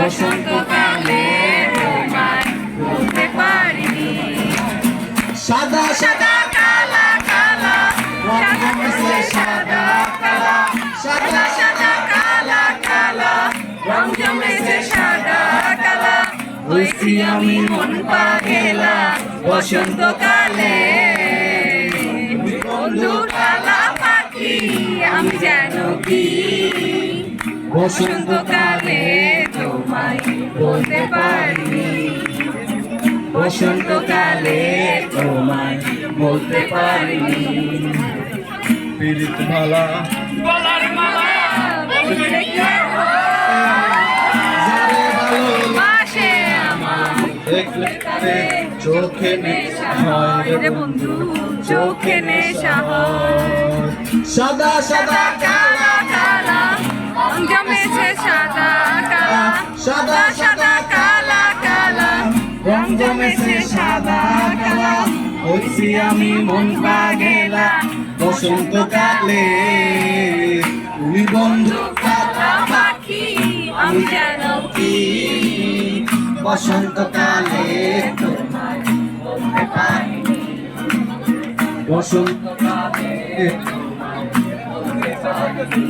বসন্তকালে তোমায় বলতে পারিনি। সাদা সাদা কালা কালা সাদা মিশে সাদা কালা, সাদা সাদা কালা কালা রং জমেছে সাদা কালা, হইছি আমি মন পাগেলা বসন্তকালে। বন্ধু কালা পাখি আমি যেন কি বসন্তকালে তোমায় বলতে পারিনি। বসন্তকালে তোমায় বলতে পারিনি। পীড়িত মালা গলার মালা বলতে যারে ভালো বাসে আমার দেখলে তারে চোখে নেশা হয় রে বন্ধু, চোখে নেশা হয়। সাদা সাদা কালা কালা রং জমেছে সাদা কালা, সাদা সাদা কালা কালা রং জমেছে সাদা কালা, হইছি আমি মন পাগেলা বসন্তকালে। তুমি বন্ধু কালা পাখি আমি যেন কি বসন্তকালে তোমায় বলতে পারিনি। বসন্তকালে তোমায় বলতে পারিনি।